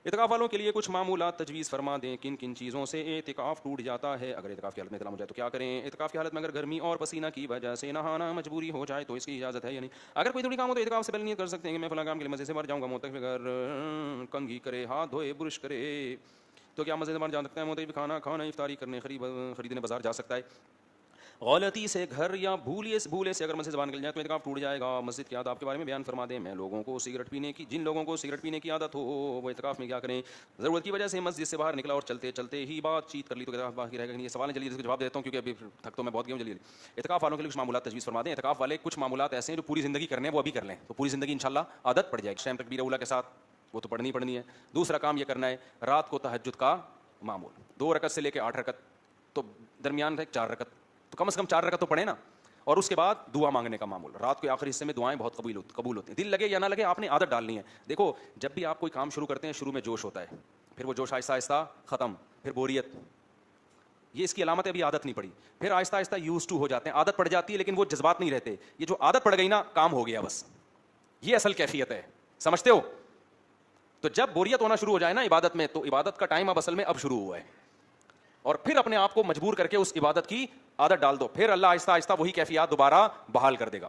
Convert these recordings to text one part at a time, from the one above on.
اعتکاف والوں کے لیے کچھ معمولات تجویز فرما دیں. کن کن چیزوں سے اعتکاف ٹوٹ جاتا ہے؟ اگر اعتکاف کی حالت میں احتلام ہو جائے تو کیا کریں؟ اعتکاف کی حالت میں اگر گرمی اور پسینہ کی وجہ سے نہانا مجبوری ہو جائے تو اس کی اجازت ہے یا نہیں؟ اگر کوئی ضروری کام ہو تو اعتکاف سے پہلے نیت کر سکتے ہیں کہ میں فلاں کام کے لیے مسجد سے باہر جاؤں گا. معتکف اگر کنگھی کرے، ہاتھ دھوئے، برش کرے تو کیا مسجد سے باہر جا سکتا ہے؟ معتکف کھانا کھانا، افطاری کرنے، خریدنے بازار جا سکتا ہے. غلطی سے گھر یا بھولے سے اگر مسجد سے باہر نکل جائے تو اعتکاف ٹوٹ جائے گا. مسجد کی آداب کے بارے میں بیان فرما دیں. جن لوگوں کو سگریٹ پینے کی عادت ہو وہ اعتکاف میں کیا کریں؟ ضرورت کی وجہ سے مسجد سے باہر نکلا اور چلتے چلتے ہی بات چیت کر لی تو اعتکاف باقی رہے گا. یہ سوال ہے، جلدی سے جواب دیتا ہوں کیونکہ ابھی تھک تو میں بہت گیا ہوں. جلدی اعتکاف والوں کے لیے کچھ معمولات تجویز فرما دیں. اعتکاف والے کچھ معمولات ایسے ہیں جو پوری زندگی کرنے ہیں، وہ ابھی کر لیں تو پوری زندگی انشاءاللہ عادت پڑ جائے گی. شام تکبیر اولیٰ کے ساتھ وہ تو پڑھنی ہے. دوسرا کام یہ کرنا ہے، رات کو تہجد کا معمول 2 رکعت سے لے کے 8 رکعت، تو درمیان ہے 4 رکعت، تو کم از کم 4 رکعت تو پڑھیں نا. اور اس کے بعد دعا مانگنے کا معمول. رات کے آخری حصے میں دعائیں بہت قبول ہوتی ہیں. دل لگے یا نہ لگے آپ نے عادت ڈالنی ہے. دیکھو جب بھی آپ کوئی کام شروع کرتے ہیں شروع میں جوش ہوتا ہے، پھر وہ جوش آہستہ آہستہ ختم، پھر بوریت، یہ اس کی علامت ہے. ابھی عادت نہیں پڑی، پھر آہستہ آہستہ یوز ٹو ہو جاتے ہیں. عادت پڑ جاتی ہے لیکن وہ جذبات نہیں رہتے. یہ جو عادت پڑ گئی نا، کام ہو گیا بس. یہ اصل کیفیت ہے، سمجھتے ہو؟ تو جب بوریت ہونا شروع ہو جائے نا عبادت میں، تو عبادت کا ٹائم اب اصل میں اب شروع ہوا ہے. اور پھر اپنے آپ کو مجبور کر کے اس عبادت کی عادت ڈال دو، پھر اللہ آہستہ آہستہ وہی کیفیات دوبارہ بحال کر دے گا.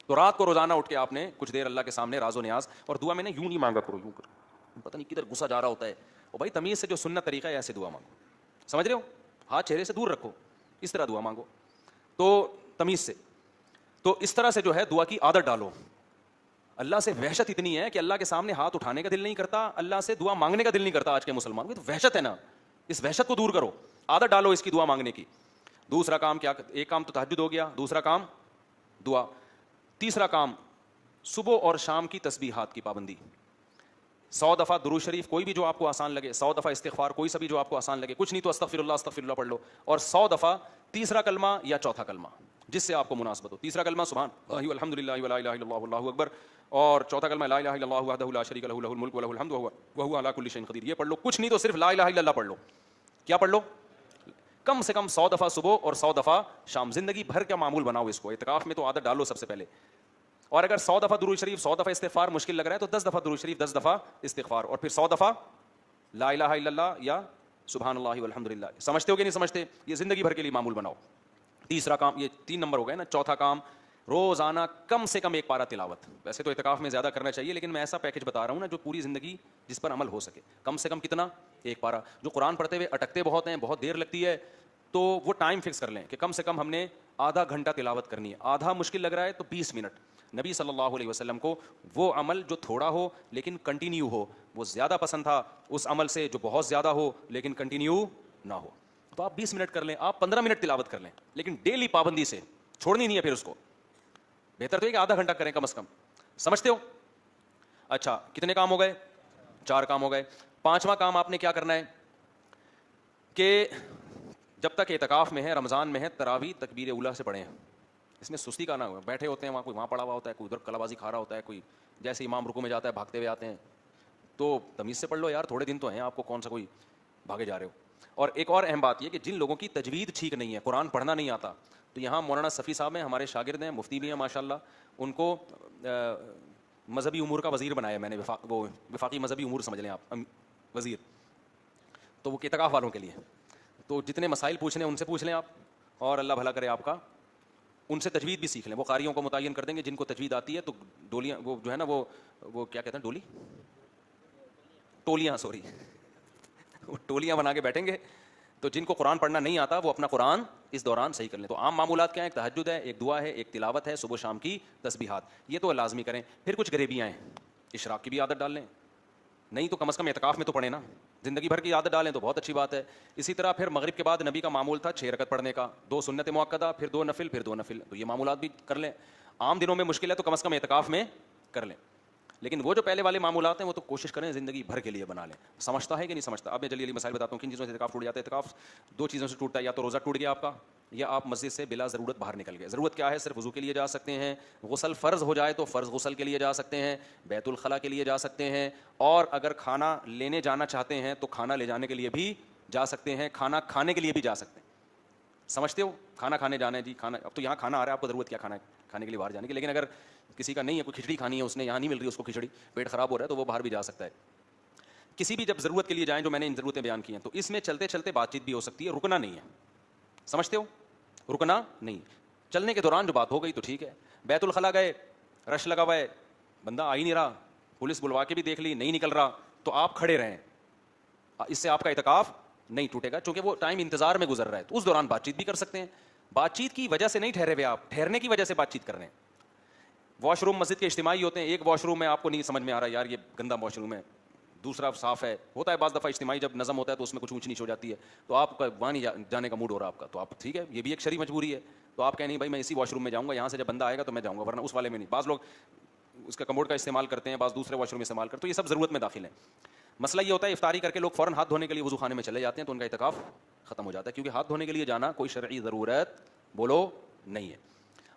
تو رات کو روزانہ اٹھ کے آپ نے کچھ دیر اللہ کے سامنے راز و نیاز، اور دعا میں نے یوں نہیں مانگا کرو، یوں کرو، پتہ نہیں کدھر غصہ جا رہا ہوتا ہے. اور بھائی تمیز سے جو سنت طریقہ ہے ایسے دعا مانگو، سمجھ رہے ہو؟ ہاتھ چہرے سے دور رکھو، اس طرح دعا مانگو تو تمیز سے. تو اس طرح سے جو ہے دعا کی عادت ڈالو. اللہ سے وحشت اتنی ہے کہ اللہ کے سامنے ہاتھ اٹھانے کا دل نہیں کرتا، اللہ سے دعا مانگنے کا دل نہیں کرتا. آج کے مسلمان کو تو وحشت ہے نا، اس وحشت کو دور کرو، عادت ڈالو اس کی دعا مانگنے کی. دوسرا کام کیا؟ ایک کام تو تہجد ہو گیا، دوسرا کام دعا. تیسرا کام صبح اور شام کی تسبیحات کی پابندی. 100 دفعہ درود شریف کوئی بھی جو آپ کو آسان لگے، 100 دفعہ استغفار کوئی سا بھی جو آپ کو آسان لگے، کچھ نہیں تو استغفر اللہ پڑھ لو. اور 100 دفعہ تیسرا کلمہ یا چوتھا کلمہ جس سے آپ کو مناسبت ہو. تیسرا کلمہ سبحان اللہ والحمد للہ ولا الہ الا اللہ واللہ اکبر، اور چوتھا کلمہ لا الہ الا اللہ وحدہ لا شریک لہ لہ الملک ولہ الحمد وہو علی کل شیء قدیر. یہ پڑھ لو. کچھ نہیں تو صرف لا الہ الا اللہ پڑھ لو. کیا پڑھ لو؟ کم سے کم 100 دفعہ صبح اور 100 دفعہ شام. زندگی بھر کا معمول بناؤ اس کو. اعتکاف میں تو عادت ڈالو سب سے پہلے. اور اگر 100 دفعہ درود شریف 100 دفعہ استغفار مشکل لگ رہا ہے تو 10 دفعہ درود شریف 10 دفعہ استغفار، اور پھر 100 دفعہ لا الہ الا اللہ یا سبحان اللہ والحمد للہ. سمجھتے ہو کہ نہیں سمجھتے؟ یہ زندگی بھر کے لیے معمول بناؤ. تیسرا کام، یہ 3 نمبر ہو گئے نا. چوتھا کام روزانہ کم سے کم 1 پارہ تلاوت. ویسے تو اعتکاف میں زیادہ کرنا چاہیے لیکن میں ایسا پیکج بتا رہا ہوں نا جو پوری زندگی جس پر عمل ہو سکے. کم سے کم کتنا؟ 1 پارہ. جو قرآن پڑھتے ہوئے اٹکتے بہت ہیں، بہت دیر لگتی ہے، تو وہ ٹائم فکس کر لیں کہ کم سے کم ہم نے آدھا گھنٹہ تلاوت کرنی ہے. آدھا مشکل لگ رہا ہے تو 20 منٹ. نبی صلی اللہ علیہ وسلم کو وہ عمل جو تھوڑا ہو لیکن کنٹینیو ہو وہ زیادہ پسند تھا اس عمل سے جو بہت زیادہ ہو لیکن کنٹینیو نہ ہو. تو آپ 20 منٹ کر لیں، آپ 15 منٹ تلاوت کر لیں، لیکن ڈیلی پابندی سے، چھوڑنی نہیں ہے. پھر اس کو بہتر تو ہے کہ آدھا گھنٹہ کریں کم از کم. سمجھتے ہو؟ اچھا کتنے کام ہو گئے؟ 4 کام ہو گئے. 5واں کام آپ نے کیا کرنا ہے کہ جب تک اعتکاف میں ہے، رمضان میں ہے، تراویح تکبیر اولیٰ سے پڑھیں. اس میں سستی کا نہ ہو. بیٹھے ہوتے ہیں وہاں، کوئی وہاں پڑا ہوا ہوتا ہے، کوئی ادھر کلا بازی کھا رہا ہوتا ہے، کوئی جیسے امام رکوع میں جاتا ہے بھاگتے ہوئے آتے ہیں. تو تمیز سے پڑھ لو یار، تھوڑے دن تو ہیں آپ کو، کون سا کوئی بھاگے جا رہے ہو. اور ایک اور اہم بات یہ کہ جن لوگوں کی تجوید ٹھیک نہیں ہے، قرآن پڑھنا نہیں آتا، تو یہاں مولانا صفی صاحب ہیں، ہمارے شاگرد ہیں، مفتی بھی ہیں ماشاءاللہ. ان کو مذہبی امور کا وزیر بنایا میں نے. وہ وفاقی مذہبی امور سمجھ لیں آپ، وزیر. تو وہ اعتکاف والوں کے لیے. تو جتنے مسائل پوچھنے ان سے پوچھ لیں آپ، اور اللہ بھلا کرے آپ کا. ان سے تجوید بھی سیکھ لیں. وہ قاریوں کو متعین کر دیں گے جن کو تجوید آتی ہے. تو ڈولیاں، وہ جو ہے نا وہ کیا کہتے ہیں، ڈولی، ٹولیاں، سوری، وہ ٹولیاں بنا کے بیٹھیں گے. تو جن کو قرآن پڑھنا نہیں آتا وہ اپنا قرآن اس دوران صحیح کر لیں. تو عام معمولات کیا ہیں؟ ایک تہجد ہے، ایک دعا ہے، ایک تلاوت ہے، صبح شام کی تسبیحات. یہ تو لازمی کریں. پھر کچھ غریبیاں ہیں، اشراق کی بھی عادت ڈال لیں. نہیں تو کم از کم اعتکاف میں تو پڑھیں نا. زندگی بھر کی عادت ڈالیں تو بہت اچھی بات ہے. اسی طرح پھر مغرب کے بعد نبی کا معمول تھا 6 رکعت پڑھنے کا، 2 سنت مؤکدہ، پھر 2 نفل، پھر 2 نفل. تو یہ معمولات بھی کر لیں. عام دنوں میں مشکل ہے تو کم از کم اعتکاف میں کر لیں. لیکن وہ جو پہلے والے معمولات ہیں وہ تو کوشش کریں زندگی بھر کے لیے بنا لیں. سمجھتا ہے کہ نہیں سمجھتا؟ اب میں جلدی مسائل بتاتا ہوں کن چیزوں سے اعتکاف ٹوٹ جاتا ہے. اعتکاف 2 چیزوں سے ٹوٹتا ہے، یا تو روزہ ٹوٹ گیا آپ کا، یا آپ مسجد سے بلا ضرورت باہر نکل گئے. ضرورت کیا ہے؟ صرف وضو کے لیے جا سکتے ہیں. غسل فرض ہو جائے تو فرض غسل کے لیے جا سکتے ہیں، بیت الخلاء کے لیے جا سکتے ہیں. اور اگر کھانا لینے جانا چاہتے ہیں تو کھانا لے جانے کے لیے بھی جا سکتے ہیں، کھانا کھانے کے لیے بھی جا سکتے ہیں. سمجھتے ہو؟ کھانا کھانے جانا ہے جی، کھانا، اب تو یہاں کھانا آ رہا ہے، آپ کو ضرورت کیا کھانا کھانے کے لیے باہر جانے کی. لیکن اگر کسی کا نہیں ہے، کوئی کھچڑی کھانی ہے، اس نے یہاں نہیں مل رہی، اس کو کھچڑی، پیٹ خراب ہو رہا ہے، تو وہ باہر بھی جا سکتا ہے. کسی بھی جب ضرورت کے لیے جائیں, جو میں نے ان ضرورتیں بیان کی ہیں, تو اس میں چلتے چلتے بات چیت بھی ہو سکتی ہے, رکنا نہیں ہے. سمجھتے ہو, رکنا نہیں. چلنے کے دوران جو بات ہو گئی تو ٹھیک ہے. بیت الخلا گئے, رش لگا ہوا ہے, بندہ آ ہی نہیں رہا, پولیس بلوا کے بھی دیکھ لی, نہیں نکل رہا, تو آپ کھڑے رہیں, اس سے آپ کا اعتکاف نہیں ٹوٹے گا, چونکہ وہ ٹائم انتظار میں گزر رہا ہے. تو اس دوران بات چیت بھی کر سکتے ہیں. بات چیت کی وجہ سے نہیں ٹھہرے ہوئے آپ, ٹھہرنے کی وجہ سے بات چیت کر رہے ہیں. واش روم مسجد کے اجتماعی ہوتے ہیں, ایک واش روم میں آپ کو نہیں سمجھ میں آ رہا یار یہ گندا واش روم ہے, دوسرا صاف ہے. ہوتا ہے بعض دفعہ اجتماعی جب نظم ہوتا ہے تو اس میں کچھ اونچ نیچ ہو جاتی ہے, تو آپ کا وہاں نہیں جانے کا موڈ ہو رہا آپ کا, تو آپ ٹھیک ہے, یہ بھی ایک شرعی مجبوری ہے, تو آپ کہیں نہیں بھائی میں اسی واش روم میں جاؤں گا, یہاں سے جب بندہ آئے گا تو میں جاؤں گا, ورنہ اس والے میں نہیں. بعض لوگ اس کا کموڈ کا استعمال کرتے ہیں, بعض دوسرے واش روم استعمال کرتے ہیں, تو یہ سب ضرورت میں داخل ہیں. مسئلہ یہ ہوتا ہے افطاری کر کے لوگ فوراً ہاتھ دھونے کے لیے وضو خانے میں چلے جاتے ہیں, تو ان کا اعتکاف ختم ہو جاتا ہے, کیونکہ ہاتھ دھونے کے لیے جانا کوئی شرعی ضرورت بولو نہیں ہے.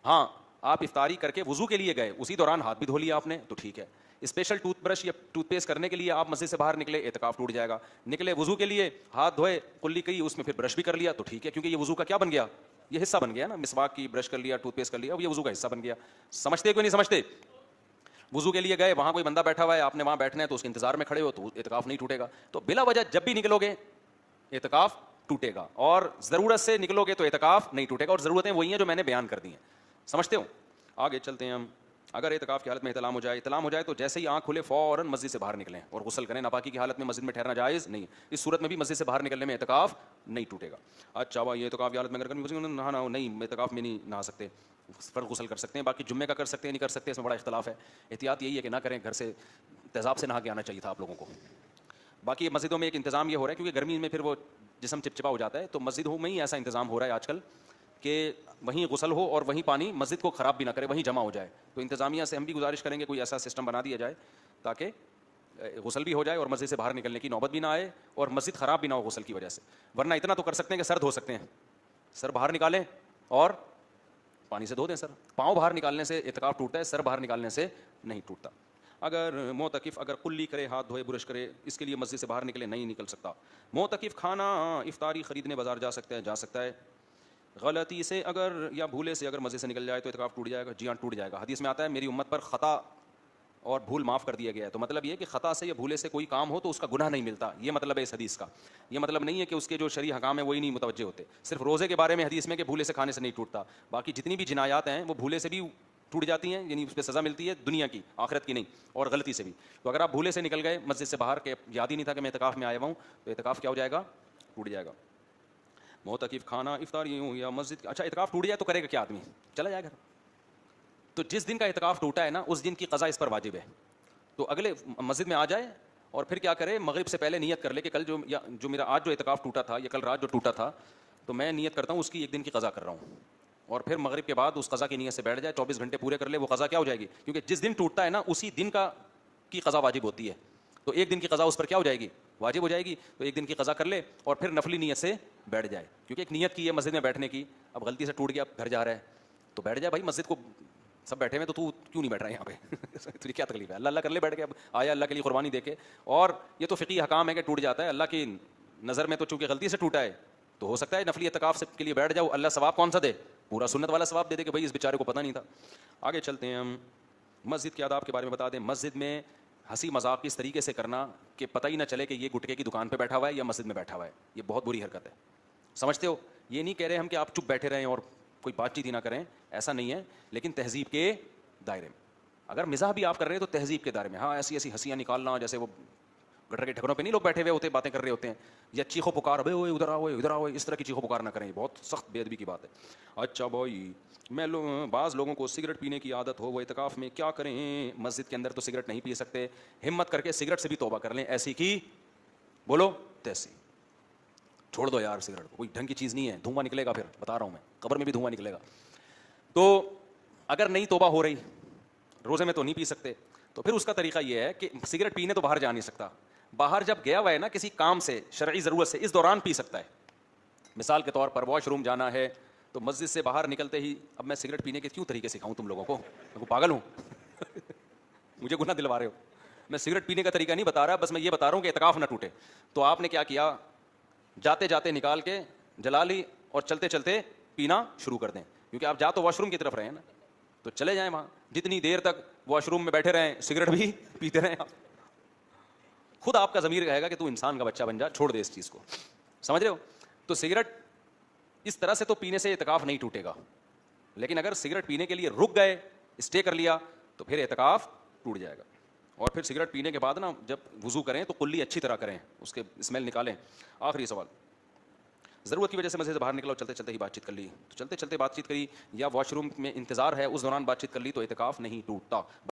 ہاں آپ افطاری کر کے وضو کے لیے گئے, اسی دوران ہاتھ بھی دھو لیا آپ نے تو ٹھیک ہے. اسپیشل ٹوتھ برش یا ٹوتھ پیسٹ کرنے کے لیے آپ مسجد سے باہر نکلے, اعتکاف ٹوٹ جائے گا. نکلے وضو کے لیے, ہاتھ دھوئے, کلی کی, اس میں پھر برش بھی کر لیا تو ٹھیک ہے, کیونکہ یہ وضو کا کیا بن گیا, یہ حصہ بن گیا نا, مسواک کی برش کر لیا, ٹوتھ پیسٹ کر لیا, اب یہ وضو کا حصہ بن گیا. سمجھتے کوئی نہیں سمجھتے؟ وضو کے لیے گئے, وہاں کوئی بندہ بیٹھا ہوا ہے, آپ نے وہاں بیٹھنا ہے, تو اس کے انتظار میں کھڑے ہو, تو اعتکاف نہیں ٹوٹے گا. تو بلا وجہ جب بھی نکلو گے اعتکاف ٹوٹے گا, اور ضرورت سے نکلو گے تو اعتکاف نہیں ٹوٹے گا, اور ضرورتیں وہی ہیں جو میں نے بیان کر دی ہیں. سمجھتے ہو؟ آگے چلتے ہیں ہم. اگر اعتکاف کی حالت میں احتلام ہو جائے تو جیسے ہی آنکھ کھلے فوراً مسجد سے باہر نکلیں اور غسل کریں. ناپاکی کی حالت میں مسجد میں ٹھہرنا جائز نہیں. اس صورت میں بھی مسجد سے باہر نکلنے میں اعتکاف نہیں ٹوٹے گا. اچھا یہ اعتکاف کی حالت میں اگر نہانا ہو, نہیں اعتکاف میں نہیں نہا سکتے, فرض غسل کر سکتے ہیں. باقی جمعے کا کر سکتے ہیں نہیں کر سکتے, اس میں بڑا اختلاف ہے. احتیاط یہی ہے کہ نہ کریں, گھر سے تیزاب سے نہا کے آنا چاہیے تھا آپ لوگوں کو. باقی مسجدوں میں ایک انتظام یہ ہو رہا ہے, کیونکہ گرمی میں پھر وہ جسم چپچپا ہو جاتا ہے, تو مسجدوں میں ہی ایسا انتظام ہو رہا ہے آج کل کہ وہیں غسل ہو اور وہیں پانی مسجد کو خراب بھی نہ کرے, وہیں جمع ہو جائے. تو انتظامیہ سے ہم بھی گزارش کریں گے کوئی ایسا سسٹم بنا دیا جائے تاکہ غسل بھی ہو جائے اور مسجد سے باہر نکلنے کی نوبت بھی نہ آئے, اور مسجد خراب بھی نہ ہو غسل کی وجہ سے. ورنہ اتنا تو کر سکتے ہیں کہ سر دھو سکتے ہیں, سر باہر نکالیں اور پانی سے دھو دیں. سر پاؤں باہر نکالنے سے اعتکاف ٹوٹتا ہے, سر باہر نکالنے سے نہیں ٹوٹتا. اگر معتکف اگر کلی کرے, ہاتھ دھوئے, برش کرے, اس کے لیے مسجد سے باہر نکلے, نہیں نکل سکتا. معتکف کھانا افطاری خریدنے بازار جا سکتا ہے. غلطی سے اگر یا بھولے سے اگر مسجد سے نکل جائے تو اعتکاف ٹوٹ جائے گا. جی ہاں ٹوٹ جائے گا. حدیث میں آتا ہے میری امت پر خطا اور بھول معاف کر دیا گیا ہے. تو مطلب یہ کہ خطا سے یا بھولے سے کوئی کام ہو تو اس کا گناہ نہیں ملتا, یہ مطلب ہے اس حدیث کا. یہ مطلب نہیں ہے کہ اس کے جو شرعی حکام ہیں وہی نہیں متوجہ ہوتے. صرف روزے کے بارے میں حدیث میں کہ بھولے سے کھانے سے نہیں ٹوٹتا, باقی جتنی بھی جنایات ہیں وہ بھولے سے بھی ٹوٹ جاتی ہیں, یعنی اس پہ سزا ملتی ہے دنیا کی, آخرت کی نہیں, اور غلطی سے بھی. تو اگر آپ بھولے سے نکل گئے مسجد سے باہر کے, یاد ہی نہیں تھا کہ میں اعتکاف میں آیا ہوا ہوں, تو اعتکاف کیا ہو جائے گا, ٹوٹ جائے گا. معتکف کھانا افطاری ہوں یا مسجد, اچھا اعتکاف ٹوٹ جائے تو کرے گا کیا آدمی, چلا جائے گا. تو جس دن کا اعتکاف ٹوٹا ہے نا اس دن کی قضا اس پر واجب ہے. تو اگلے مسجد میں آ جائے اور پھر کیا کرے, مغرب سے پہلے نیت کر لے کہ کل جو میرا آج جو اعتکاف ٹوٹا تھا یا کل رات جو ٹوٹا تھا, تو میں نیت کرتا ہوں اس کی ایک دن کی قضا کر رہا ہوں, اور پھر مغرب کے بعد اس قضا کی نیت سے بیٹھ جائے, 24 گھنٹے پورے کر لے, وہ قضا کیا ہو جائے گی, کیونکہ جس دن ٹوٹتا ہے نا اسی دن کی قضا واجب ہوتی ہے. تو ایک دن کی قضا اس پر کیا ہو جائے گی, واجب ہو جائے گی. تو ایک دن کی قضا کر لے اور پھر نفلی نیت سے بیٹھ جائے, کیونکہ ایک نیت کی ہے مسجد میں بیٹھنے کی. اب غلطی سے ٹوٹ گیا, اب گھر جا رہا ہے تو بیٹھ جائے. بھائی مسجد کو سب بیٹھے ہوئے, تو کیوں نہیں بیٹھ رہا ہے یہاں پہ, تجھے کیا تکلیف ہے, اللہ اللہ کر لے بیٹھ کے. اب آیا اللہ کے لیے قربانی دے کے, اور یہ تو فقہی حکام ہے کہ ٹوٹ جاتا ہے, اللہ کی نظر میں تو چونکہ غلطی سے ٹوٹا ہے تو ہو سکتا ہے نفلی اعتکاف کے لیے بیٹھ جاؤ, اللہ ثواب کون سا دے, پورا سنت والا ثواب دے دے کہ بھائی اس بیچارے کو پتہ نہیں تھا. آگے چلتے ہیں ہم. مسجد کے آداب کے بارے میں بتا دیں. مسجد میں ہنسی مذاق اس طریقے سے کرنا کہ پتہ ہی نہ چلے کہ یہ گٹکے کی دکان پہ بیٹھا ہوا ہے یا مسجد میں بیٹھا ہوا ہے, یہ بہت بری حرکت ہے. سمجھتے ہو؟ یہ نہیں کہہ رہے ہم کہ آپ چپ بیٹھے رہیں اور کوئی بات چیت ہی نہ کریں, ایسا نہیں ہے, لیکن تہذیب کے دائرے میں. اگر مزاح بھی آپ کر رہے ہیں تو تہذیب کے دائرے میں. ہاں ایسی ہنسیاں نکالنا جیسے وہ گٹر کے ٹھکروں پہ نہیں لوگ بیٹھے ہوئے ہوتے باتیں کر رہے ہوتے ہیں, یا چیخو پکار, ابے ہوئے ادھر آؤ ادھر آؤ, اس طرح کی چیخو پکار نہ کریں, بہت سخت بے ادبی کی بات ہے. اچھا بھائی, بعض لوگوں کو سگریٹ پینے کی عادت ہو, وہ اعتکاف میں کیا کریں؟ مسجد کے اندر تو سگریٹ نہیں پی سکتے, ہمت کر کے سگریٹ سے بھی توبہ کر لیں. ایسی کی بولو تیسی, چھوڑ دو یار سگریٹ کو, کوئی ڈھنگ کی چیز نہیں ہے, دھواں نکلے گا, پھر بتا رہا ہوں میں, قبر میں بھی دھواں نکلے گا. تو اگر نہیں توبہ ہو رہی, روزے میں تو نہیں پی سکتے, تو پھر اس کا طریقہ یہ ہے کہ سگریٹ پینے تو باہر جا نہیں سکتا, باہر جب گیا ہوا ہے نا کسی کام سے, شرعی ضرورت سے, اس دوران پی سکتا ہے. مثال کے طور پر واش روم جانا ہے تو مسجد سے باہر نکلتے ہی, اب میں سگریٹ پینے کے کیوں طریقے سکھاؤں تم لوگوں کو, میں پاگل ہوں مجھے گناہ دلوا رہے ہو. میں سگریٹ پینے کا طریقہ نہیں بتا رہا, بس میں یہ بتا رہا ہوں کہ اعتکاف نہ ٹوٹے. تو آپ نے کیا کیا, جاتے جاتے نکال کے جلا لی اور چلتے چلتے پینا شروع کر دیں, کیونکہ آپ جا تو واش روم کی طرف رہے ہیں نا, تو چلے جائیں وہاں, جتنی دیر تک واش روم میں بیٹھے رہیں سگریٹ بھی پیتے رہیں آپ, خود آپ کا ضمیر کہے گا کہ تو انسان کا بچہ بن جا, چھوڑ دے اس چیز کو. سمجھ رہے ہو؟ تو سگریٹ اس طرح سے تو پینے سے اعتکاف نہیں ٹوٹے گا, لیکن اگر سگریٹ پینے کے لیے رک گئے, اسٹے کر لیا, تو پھر اعتکاف ٹوٹ جائے گا. اور پھر سگریٹ پینے کے بعد نا جب وضو کریں تو کلی اچھی طرح کریں, اس کے اسمیل نکالیں. آخری سوال, ضرورت کی وجہ سے مسجد سے باہر نکلا, چلتے چلتے ہی بات چیت کر لی, تو چلتے چلتے بات چیت کری یا واش روم میں انتظار ہے اس دوران بات چیت کر لی, تو اعتکاف نہیں ٹوٹتا.